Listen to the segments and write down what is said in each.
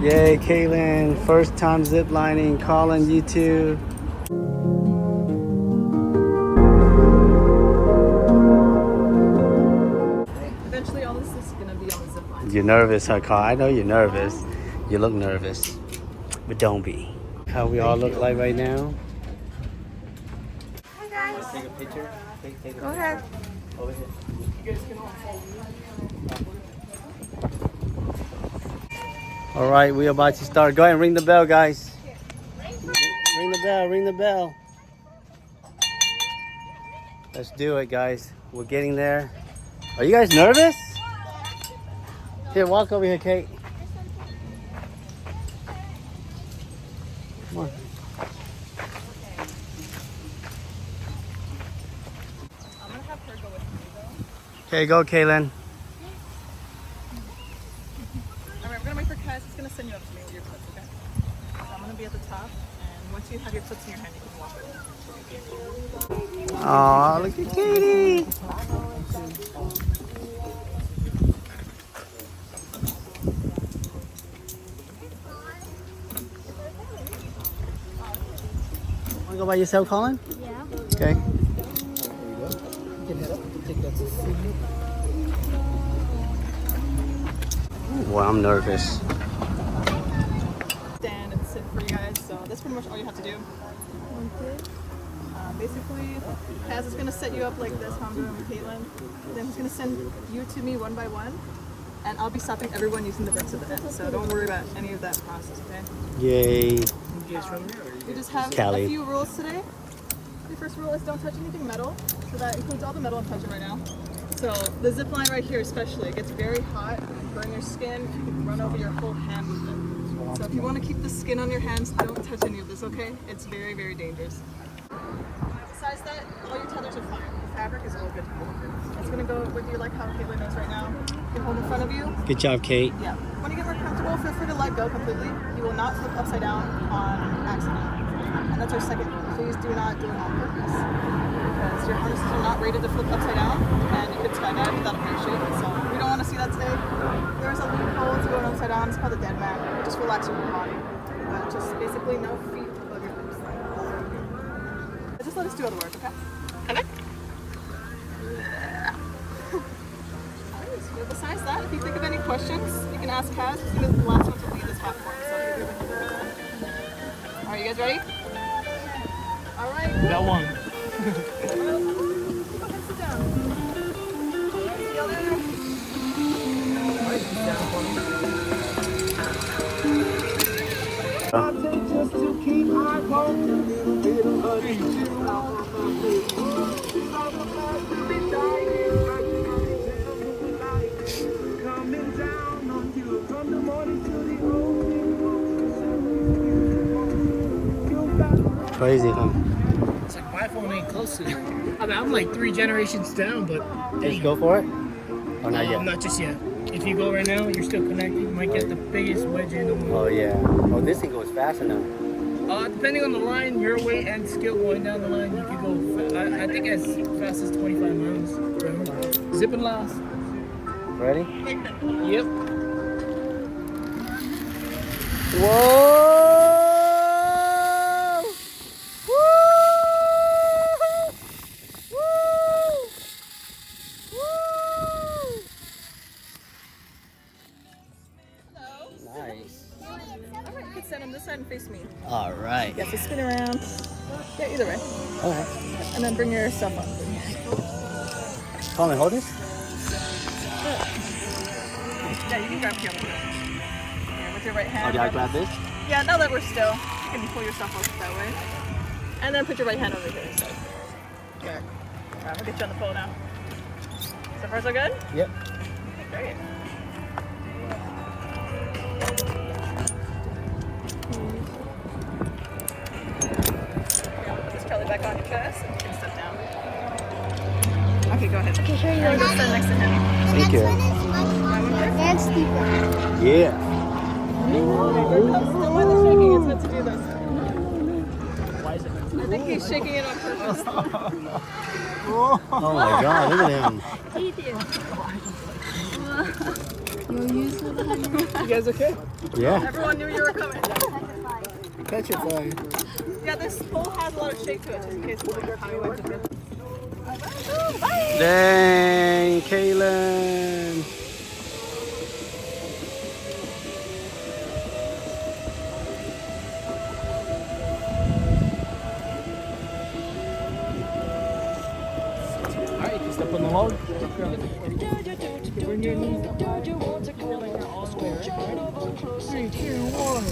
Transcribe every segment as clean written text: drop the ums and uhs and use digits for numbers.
Yay, Kaylin. First time zip lining. Calling you too. Eventually all this is going to be on the zip line. You're nervous, huh, Carl? I know you're nervous. You look nervous. But don't be. How we all look like right now. Hey guys. Take a picture. Take a Go ahead. Over here. You guys can all follow me. All right, we're about to start. Go ahead and ring the bell, guys. Ring the bell, ring the bell. Let's do it, guys. We're getting there. Are you guys nervous? Here, walk over here, Kate. Come on. I'm going to have her go with me though. Okay, go, Kaylin. Alright, we're going to wait for Kaz. He's going to send you up to me with your clips, okay? So I'm going to be at the top, and once you have your clips in your hand, you can walk with me. Aw, look at Katie. Want to go by yourself, Colin? Yeah. Okay. Well, I'm nervous. Stand and sit for you guys, so that's pretty much all you have to do. Basically, Kaz is going to set you up like this, how I'm doing with Caitlin. Then he's going to send you to me one by one, and I'll be stopping everyone using the bricks at the end, so don't worry about any of that process, okay? Yay. We just have Callie. a few rules today. The first rule is don't touch anything metal, so that includes all the metal I'm touching right now. So the zip line right here especially, it gets very hot, it can burn your skin, you can run over your whole hand with it. So if you want to keep the skin on your hands, don't touch any of this, okay? It's very, very dangerous. Besides that, all your tethers are fine. The fabric is all good to go. It's going to go with you like how Caitlin is right now. You can hold in front of you. Good job, Kate. Yeah. When you get more comfortable, feel free to let go completely. You will not flip upside down on accident. And that's our second rule. Please do not do it on purpose. Because your harnesses are not rated to flip upside down, and you could skydive without a parachute. So we don't want to see that today. There's a loophole to going upside down. It's called the dead man. You just relax your whole body. But just basically no feet above your hips. Just let us do all the work, okay? Okay. Alright, besides that, if you think of any questions, you can ask Kaz. He's the last one to leave this platform, so he'll be with you. Alright, you guys ready? Alright. Got one. Go ahead, sit down. Alright, see y'all later. Just to keep my home, a little bit of honey to coming down on you from the morning to the open. Crazy, huh? It's like my phone ain't close to it. I mean, I'm like 3 generations down, but Just go for it? Or not yet? not just yet. If you go right now, you're still connected. You might get the biggest wedge in the world. Oh, yeah. Oh, this thing goes faster now. Depending on the line, your weight and skill going down the line, you can go, I think as fast as 25 miles per hour. Zipping last. Ready? Yep. Whoa! Woo! Woo! Woo! Nice. Alright, you can stand on this side and face me. All right. Yeah, so spin around. Yeah, either way. All right. And then bring your stuff up. Colin, hold this. Yeah, you can grab the camera. Yeah, with your right Oh, hand. did I grab this? Yeah, now that we're still, you can pull yourself up that way. And then put your right hand over here. So. Good. Alright, we'll get you on the pole now. So far so good? Yep. Great. Put this Charlie back on your chest and you can sit down. Okay, go ahead. Okay, here you Now go. go stand next to him. Thank you. That's steeper. Yeah. Don't mind the shaking, it's meant to do this. I think he's shaking it on purpose. Oh my God, look at him. You guys okay? Yeah. Everyone knew you were coming. Petrified. Yeah, this pole has a lot of shake to it, just in case the highway is a bit. Dang, Kaylin. Alright, just up on the log. Bring your knees up high. 3, 2, 1.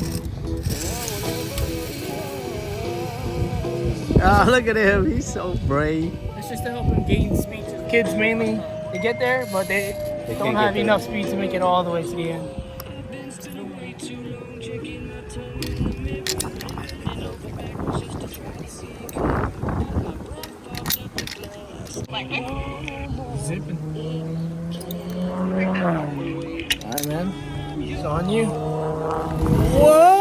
Oh, look at him. He's so brave. It's just to help them gain speed. Kids mainly, they get there, but they can't don't get have there. enough speed to make it all the way to the end. Zipping. Alright, man. It's on you. Whoa!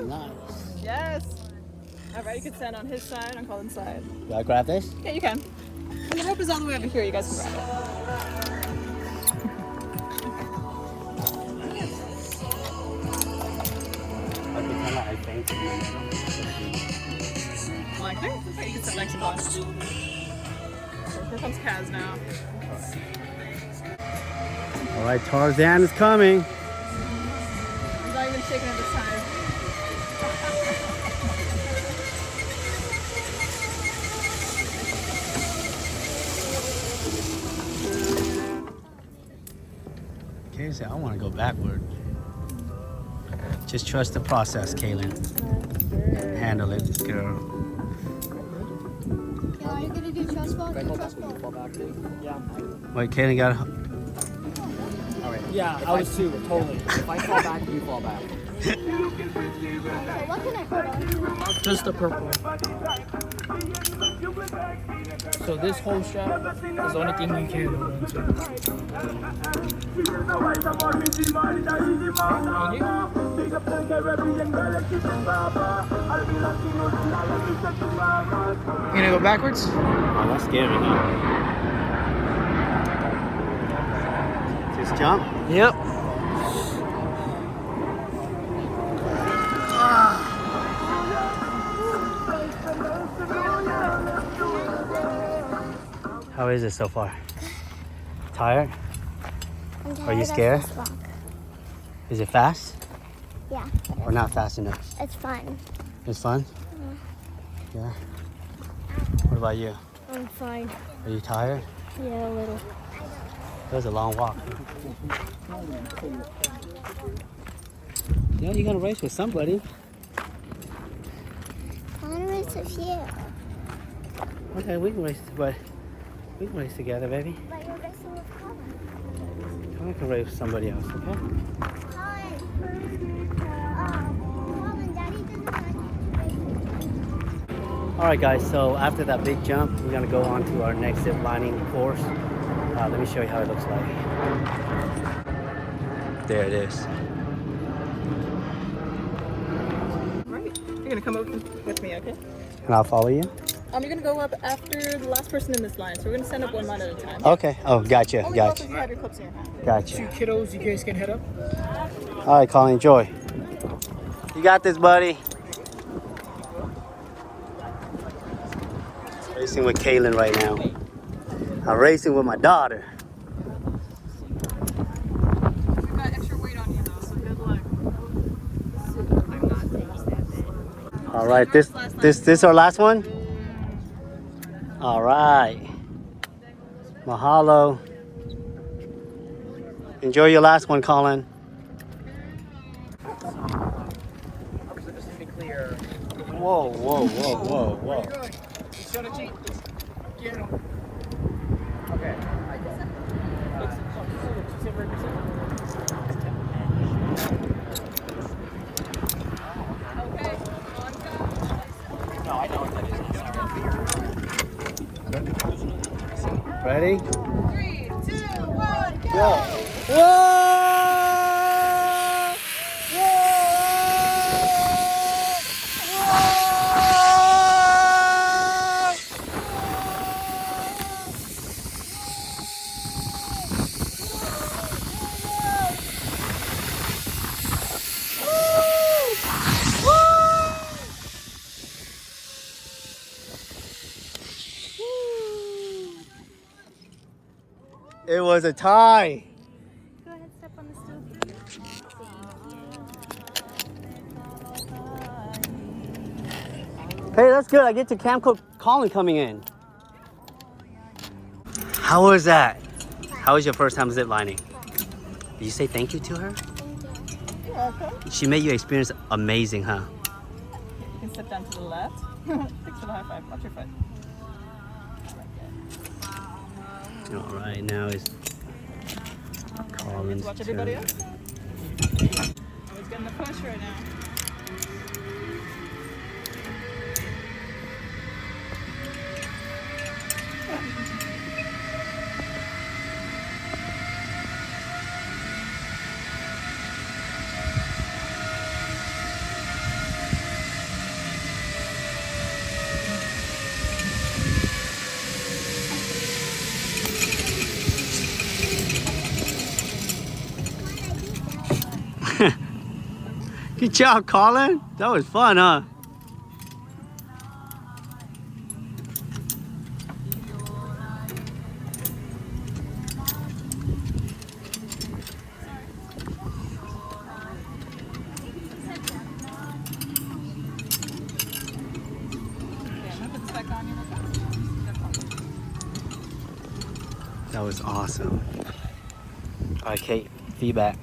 Nice. Yes. All right, you can stand on his side, on Colin's side. Do I grab this? Yeah, you can. And the rope is all the way over here. You guys can grab it. I think. Like there. Okay, you can sit next to Colin. Here comes Kaz now. All right, Tarzan is coming. He's not even shaking it this time. Kaylin said, I want to go backward. Just trust the process, Kaylin. Handle it, girl. Are you gonna do trust fall? Do trust fall. Wait, Kaylin got. Yeah, I was too, totally. If I fall back, you fall back. So what can I put on? Just the purple. So this whole strap is the only thing you can hold on to. On you? You gonna go backwards? Oh, that's scary, huh? Just jump. Yep. How is it so far? Tired? I'm Are you tired of scared? this walk. Is it fast Yeah, or not fast enough? it's fun. It's fun? Yeah. What about you? I'm fine. Are you tired? Yeah, a little. It was a long walk. Yeah, you're gonna race with somebody. I want to race with you. Okay, we can race, but we can race together, baby. But you're racing with Colin. I can race with somebody else, okay? Colin, Daddy doesn't want you to race with me. All right, guys. So after that big jump, we're gonna go on to our next zip lining course. Let me show you how it looks like. There it is. Right. You're gonna come up with me, okay? And I'll follow you. You're gonna go up after the last person in this line, so we're gonna stand up one line at a time. Okay. Oh, gotcha. Only go up Gotcha. if you have your clips in your hand. Two Gotcha. kiddos, you guys can head up. All right, Colin. Enjoy. You got this, buddy. Racing with Kaylin right now. I'm racing with my daughter. We've got extra weight on you though, so good luck. All right. This our last one. All right. Mahalo. Enjoy your last one, Colin. Just to be clear, Whoa, whoa, whoa, whoa, whoa. okay. Okay, on go. No, I know what that is. Ready? 3, 2, 1, go! Go. Whoa! It was a tie. Go ahead, step on the stool. Hey, that's good. I get to Camp Colin coming in. How was that? How was your first time zip lining? Did you say thank you to her? You're welcome. She made your experience amazing, huh? You can step down to the left. Thanks for the high five. Watch your foot. All right, now it's Colin's Watch everybody turn. else. Who's getting the push right now? Good job, Colin. That was fun, huh? That was awesome. All right, Kate, feedback.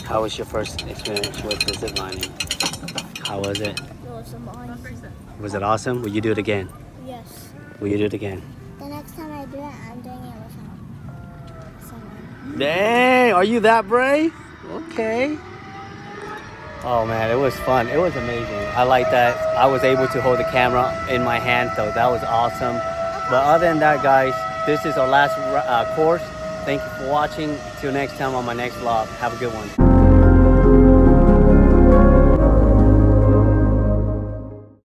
How was your first experience with the zip lining? How was it? Was it awesome? Will you do it again? Yes. Will you do it again? The next time I do it, I'm doing it with someone. Dang, are you that brave? Okay. Oh man, it was fun. It was amazing. I like that I was able to hold the camera in my hand, so that was awesome. But other than that, guys, this is our last course. Thank you for watching. Till next time on my next vlog. Have a good one.